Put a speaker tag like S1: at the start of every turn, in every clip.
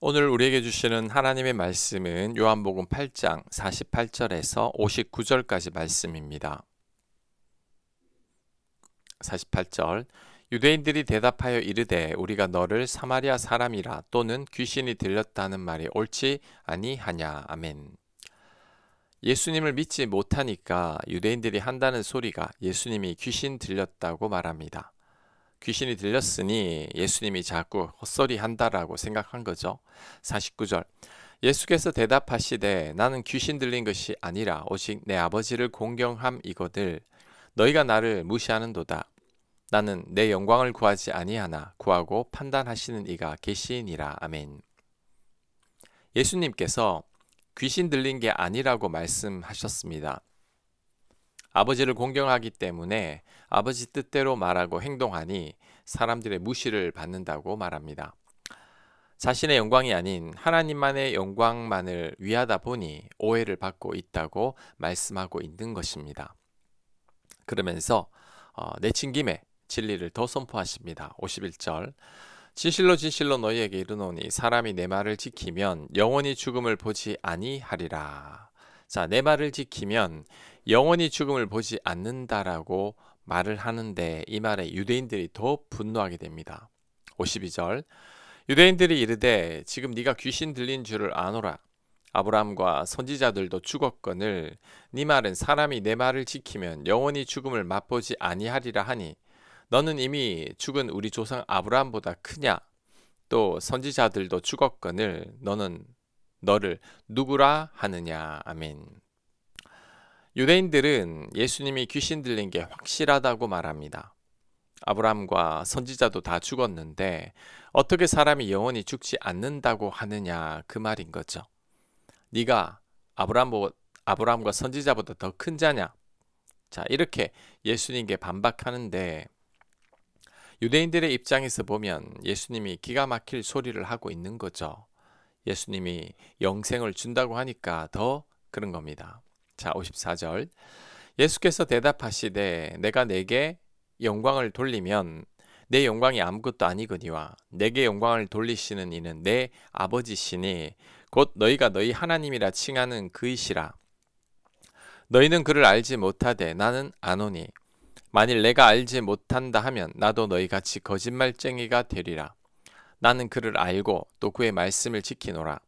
S1: 오늘 우리에게 주시는 하나님의 말씀은 요한복음 8장 48절에서 59절까지 말씀입니다. 48절 유대인들이 대답하여 이르되 우리가 너를 사마리아 사람이라 또는 귀신이 들렸다는 말이 옳지 아니하냐. 아멘. 예수님을 믿지 못하니까 유대인들이 한다는 소리가 예수님이 귀신 들렸다고 말합니다. 귀신이 들렸으니 예수님이 자꾸 헛소리 한다라고 생각한 거죠. 49절 예수께서 대답하시되 나는 귀신 들린 것이 아니라 오직 내 아버지를 공경함이거늘 너희가 나를 무시하는도다. 나는 내 영광을 구하지 아니하나 구하고 판단하시는 이가 계시니라. 아멘. 예수님께서 귀신 들린 게 아니라고 말씀하셨습니다. 아버지를 공경하기 때문에 아버지 뜻대로 말하고 행동하니 사람들의 무시를 받는다고 말합니다. 자신의 영광이 아닌 하나님만의 영광만을 위하다 보니 오해를 받고 있다고 말씀하고 있는 것입니다. 그러면서 내친 김에 진리를 더 선포하십니다. 51절 진실로 진실로 너희에게 이르노니 사람이 내 말을 지키면 영원히 죽음을 보지 아니하리라. 자, 내 말을 지키면 영원히 죽음을 보지 않는다라고 말을 하는데 이 말에 유대인들이 더 분노하게 됩니다. 52절 유대인들이 이르되 지금 네가 귀신 들린 줄을 아노라. 아브라함과 선지자들도 죽었거늘 네 말은 사람이 내 말을 지키면 영원히 죽음을 맛보지 아니하리라 하니 너는 이미 죽은 우리 조상 아브라함보다 크냐? 또 선지자들도 죽었거늘 너는 너를 누구라 하느냐. 아멘. 유대인들은 예수님이 귀신 들린 게 확실하다고 말합니다. 아브라함과 선지자도 다 죽었는데 어떻게 사람이 영원히 죽지 않는다고 하느냐 그 말인 거죠. 네가 아브라함과 선지자보다 더 큰 자냐? 자, 이렇게 예수님께 반박하는데 유대인들의 입장에서 보면 예수님이 기가 막힐 소리를 하고 있는 거죠. 예수님이 영생을 준다고 하니까 더 그런 겁니다. 자, 54절 예수께서 대답하시되 내가 내게 영광을 돌리면 내 영광이 아무것도 아니거니와 내게 영광을 돌리시는 이는 내 아버지시니 곧 너희가 너희 하나님이라 칭하는 그이시라. 너희는 그를 알지 못하되 나는 아노니 만일 내가 알지 못한다 하면 나도 너희같이 거짓말쟁이가 되리라. 나는 그를 알고 또 그의 말씀을 지키노라.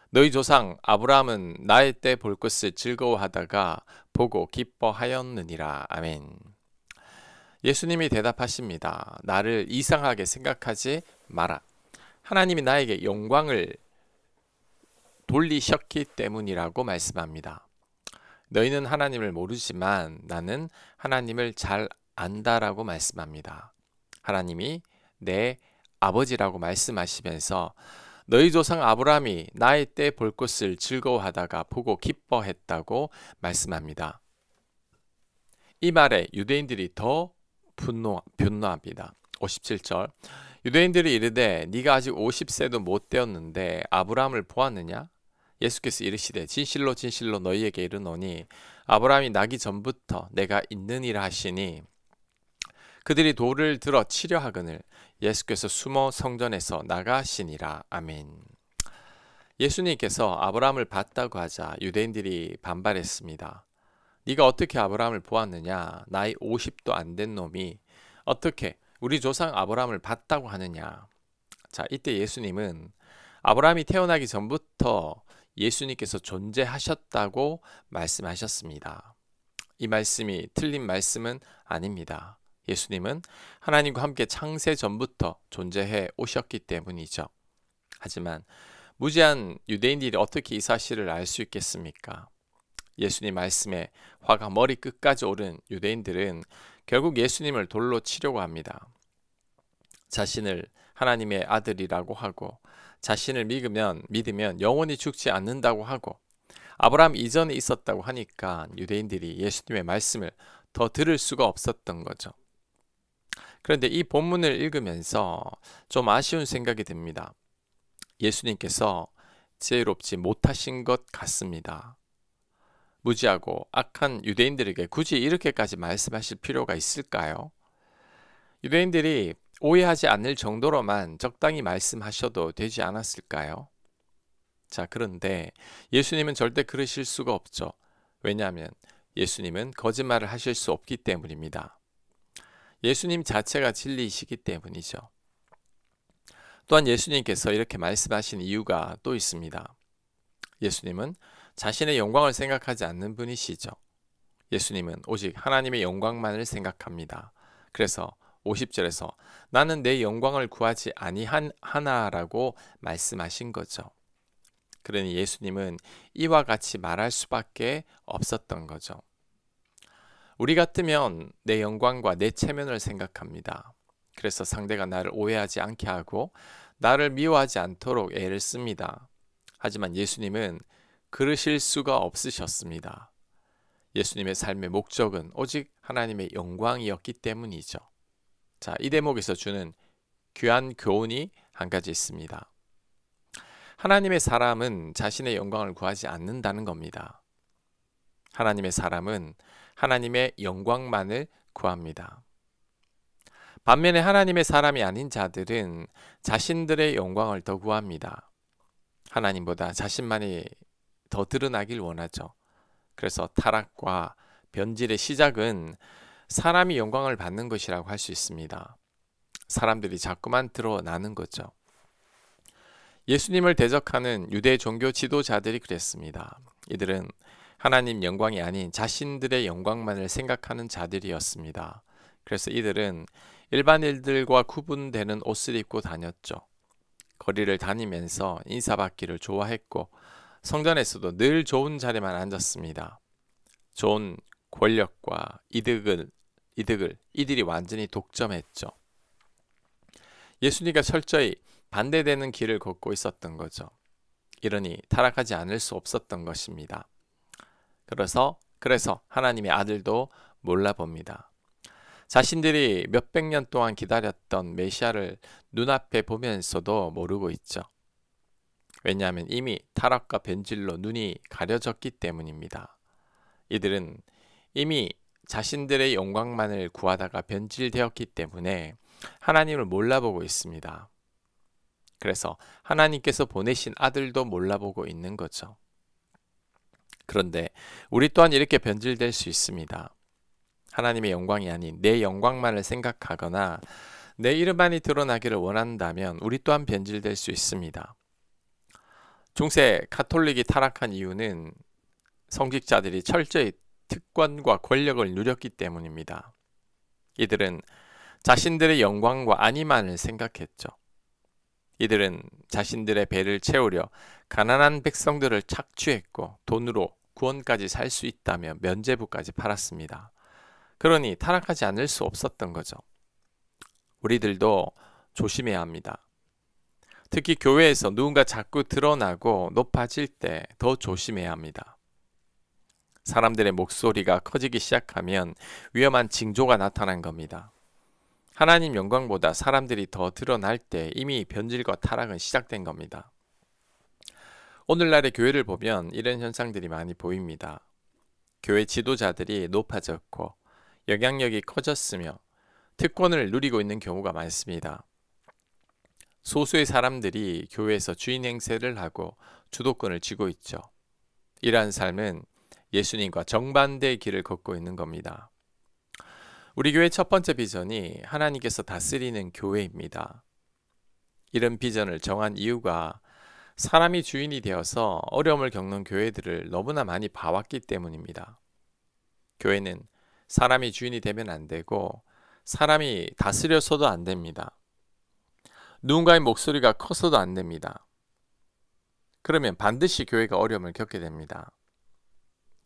S1: 너희 조상 아브라함은 나의 때 볼 것을 즐거워하다가 보고 기뻐하였느니라. 아멘. 예수님이 대답하십니다. 나를 이상하게 생각하지 마라. 하나님이 나에게 영광을 돌리셨기 때문이라고 말씀합니다. 너희는 하나님을 모르지만 나는 하나님을 잘 안다라고 말씀합니다. 하나님이 내 아버지라고 말씀하시면서 너희 조상 아브라함이 나의 때 볼 것을 즐거워하다가 보고 기뻐했다고 말씀합니다. 이 말에 유대인들이 더 분노합니다. 57절 유대인들이 이르되 네가 아직 50세도 못 되었는데 아브라함을 보았느냐? 예수께서 이르시되 진실로 진실로 너희에게 이르노니 아브라함이 나기 전부터 내가 있느니라 하시니 그들이 돌을 들어 치려 하거늘 예수께서 숨어 성전에서 나가시니라. 아멘. 예수님께서 아브라함을 봤다고 하자 유대인들이 반발했습니다. 네가 어떻게 아브라함을 보았느냐? 나이 50도 안 된 놈이 어떻게 우리 조상 아브라함을 봤다고 하느냐? 자, 이때 예수님은 아브라함이 태어나기 전부터 예수님께서 존재하셨다고 말씀하셨습니다. 이 말씀이 틀린 말씀은 아닙니다. 예수님은 하나님과 함께 창세 전부터 존재해 오셨기 때문이죠. 하지만 무지한 유대인들이 어떻게 이 사실을 알 수 있겠습니까? 예수님 말씀에 화가 머리끝까지 오른 유대인들은 결국 예수님을 돌로 치려고 합니다. 자신을 하나님의 아들이라고 하고 자신을 믿으면 영원히 죽지 않는다고 하고 아브라함 이전에 있었다고 하니까 유대인들이 예수님의 말씀을 더 들을 수가 없었던 거죠. 그런데 이 본문을 읽으면서 좀 아쉬운 생각이 듭니다. 예수님께서 지혜롭지 못하신 것 같습니다. 무지하고 악한 유대인들에게 굳이 이렇게까지 말씀하실 필요가 있을까요? 유대인들이 오해하지 않을 정도로만 적당히 말씀하셔도 되지 않았을까요? 자, 그런데 예수님은 절대 그러실 수가 없죠. 왜냐하면 예수님은 거짓말을 하실 수 없기 때문입니다. 예수님 자체가 진리이시기 때문이죠. 또한 예수님께서 이렇게 말씀하신 이유가 또 있습니다. 예수님은 자신의 영광을 생각하지 않는 분이시죠. 예수님은 오직 하나님의 영광만을 생각합니다. 그래서 50절에서 나는 내 영광을 구하지 아니하나라고 말씀하신 거죠. 그러니 예수님은 이와 같이 말할 수밖에 없었던 거죠. 우리 같으면 내 영광과 내 체면을 생각합니다. 그래서 상대가 나를 오해하지 않게 하고 나를 미워하지 않도록 애를 씁니다. 하지만 예수님은 그러실 수가 없으셨습니다. 예수님의 삶의 목적은 오직 하나님의 영광이었기 때문이죠. 자, 이 대목에서 주는 귀한 교훈이 한 가지 있습니다. 하나님의 사람은 자신의 영광을 구하지 않는다는 겁니다. 하나님의 사람은 하나님의 영광만을 구합니다. 반면에 하나님의 사람이 아닌 자들은 자신들의 영광을 더 구합니다. 하나님보다 자신만이 더 드러나길 원하죠. 그래서 타락과 변질의 시작은 사람이 영광을 받는 것이라고 할 수 있습니다. 사람들이 자꾸만 드러나는 거죠. 예수님을 대적하는 유대 종교 지도자들이 그랬습니다. 이들은 하나님 영광이 아닌 자신들의 영광만을 생각하는 자들이었습니다. 그래서 이들은 일반인들과 구분되는 옷을 입고 다녔죠. 거리를 다니면서 인사받기를 좋아했고 성전에서도 늘 좋은 자리만 앉았습니다. 좋은 권력과 이득을 이들이 완전히 독점했죠. 예수님과 철저히 반대되는 길을 걷고 있었던 거죠. 이러니 타락하지 않을 수 없었던 것입니다. 그래서 하나님의 아들도 몰라봅니다. 자신들이 몇백 년 동안 기다렸던 메시아를 눈앞에 보면서도 모르고 있죠. 왜냐하면 이미 타락과 변질로 눈이 가려졌기 때문입니다. 이들은 이미 자신들의 영광만을 구하다가 변질되었기 때문에 하나님을 몰라보고 있습니다. 그래서 하나님께서 보내신 아들도 몰라보고 있는 거죠. 그런데 우리 또한 이렇게 변질될 수 있습니다. 하나님의 영광이 아닌 내 영광만을 생각하거나 내 이름만이 드러나기를 원한다면 우리 또한 변질될 수 있습니다. 중세 가톨릭이 타락한 이유는 성직자들이 철저히 특권과 권력을 누렸기 때문입니다. 이들은 자신들의 영광과 안위만을 생각했죠. 이들은 자신들의 배를 채우려 가난한 백성들을 착취했고 돈으로 구원까지 살 수 있다며 면죄부까지 팔았습니다. 그러니 타락하지 않을 수 없었던 거죠. 우리들도 조심해야 합니다. 특히 교회에서 누군가 자꾸 드러나고 높아질 때 더 조심해야 합니다. 사람들의 목소리가 커지기 시작하면 위험한 징조가 나타난 겁니다. 하나님 영광보다 사람들이 더 드러날 때 이미 변질과 타락은 시작된 겁니다. 오늘날의 교회를 보면 이런 현상들이 많이 보입니다. 교회 지도자들이 높아졌고 영향력이 커졌으며 특권을 누리고 있는 경우가 많습니다. 소수의 사람들이 교회에서 주인 행세를 하고 주도권을 쥐고 있죠. 이러한 삶은 예수님과 정반대의 길을 걷고 있는 겁니다. 우리 교회 첫 번째 비전이 하나님께서 다스리는 교회입니다. 이런 비전을 정한 이유가 사람이 주인이 되어서 어려움을 겪는 교회들을 너무나 많이 봐왔기 때문입니다. 교회는 사람이 주인이 되면 안 되고 사람이 다스려서도 안 됩니다. 누군가의 목소리가 커서도 안 됩니다. 그러면 반드시 교회가 어려움을 겪게 됩니다.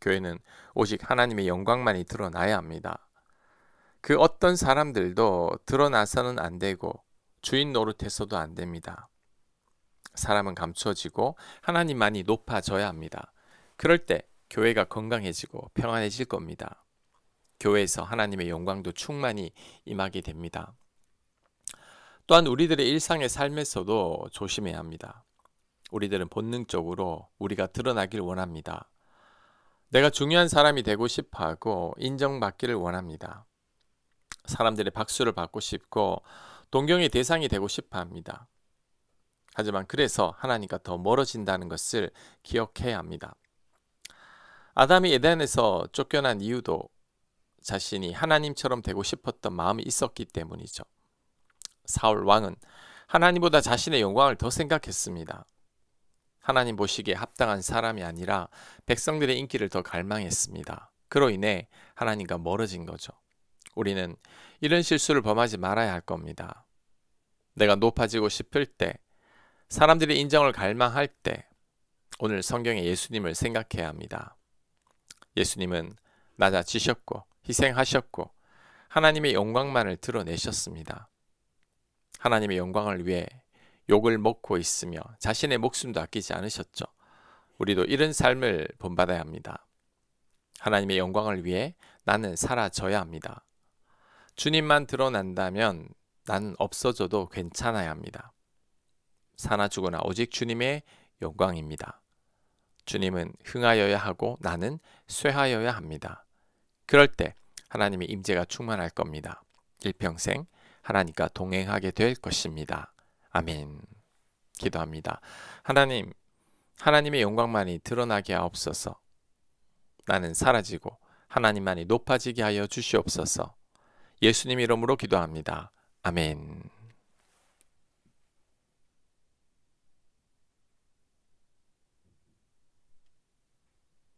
S1: 교회는 오직 하나님의 영광만이 드러나야 합니다. 그 어떤 사람들도 드러나서는 안 되고 주인 노릇해서도 안 됩니다. 사람은 감추어지고 하나님만이 높아져야 합니다. 그럴 때 교회가 건강해지고 평안해질 겁니다. 교회에서 하나님의 영광도 충만히 임하게 됩니다. 또한 우리들의 일상의 삶에서도 조심해야 합니다. 우리들은 본능적으로 우리가 드러나길 원합니다. 내가 중요한 사람이 되고 싶어하고 인정받기를 원합니다. 사람들의 박수를 받고 싶고 동경의 대상이 되고 싶어 합니다. 하지만 그래서 하나님과 더 멀어진다는 것을 기억해야 합니다. 아담이 에덴에서 쫓겨난 이유도 자신이 하나님처럼 되고 싶었던 마음이 있었기 때문이죠. 사울 왕은 하나님보다 자신의 영광을 더 생각했습니다. 하나님 보시기에 합당한 사람이 아니라 백성들의 인기를 더 갈망했습니다. 그로 인해 하나님과 멀어진 거죠. 우리는 이런 실수를 범하지 말아야 할 겁니다. 내가 높아지고 싶을 때, 사람들의 인정을 갈망할 때, 오늘 성경의 예수님을 생각해야 합니다. 예수님은 낮아지셨고 희생하셨고 하나님의 영광만을 드러내셨습니다. 하나님의 영광을 위해 욕을 먹고 있으며 자신의 목숨도 아끼지 않으셨죠. 우리도 이런 삶을 본받아야 합니다. 하나님의 영광을 위해 나는 사라져야 합니다. 주님만 드러난다면 나는 없어져도 괜찮아야 합니다. 사나 죽으나 오직 주님의 영광입니다. 주님은 흥하여야 하고 나는 쇠하여야 합니다. 그럴 때 하나님의 임재가 충만할 겁니다. 일평생 하나님과 동행하게 될 것입니다. 아멘. 기도합니다. 하나님, 하나님의 영광만이 드러나게 하옵소서. 나는 사라지고 하나님만이 높아지게 하여 주시옵소서. 예수님 이름으로 기도합니다. 아멘.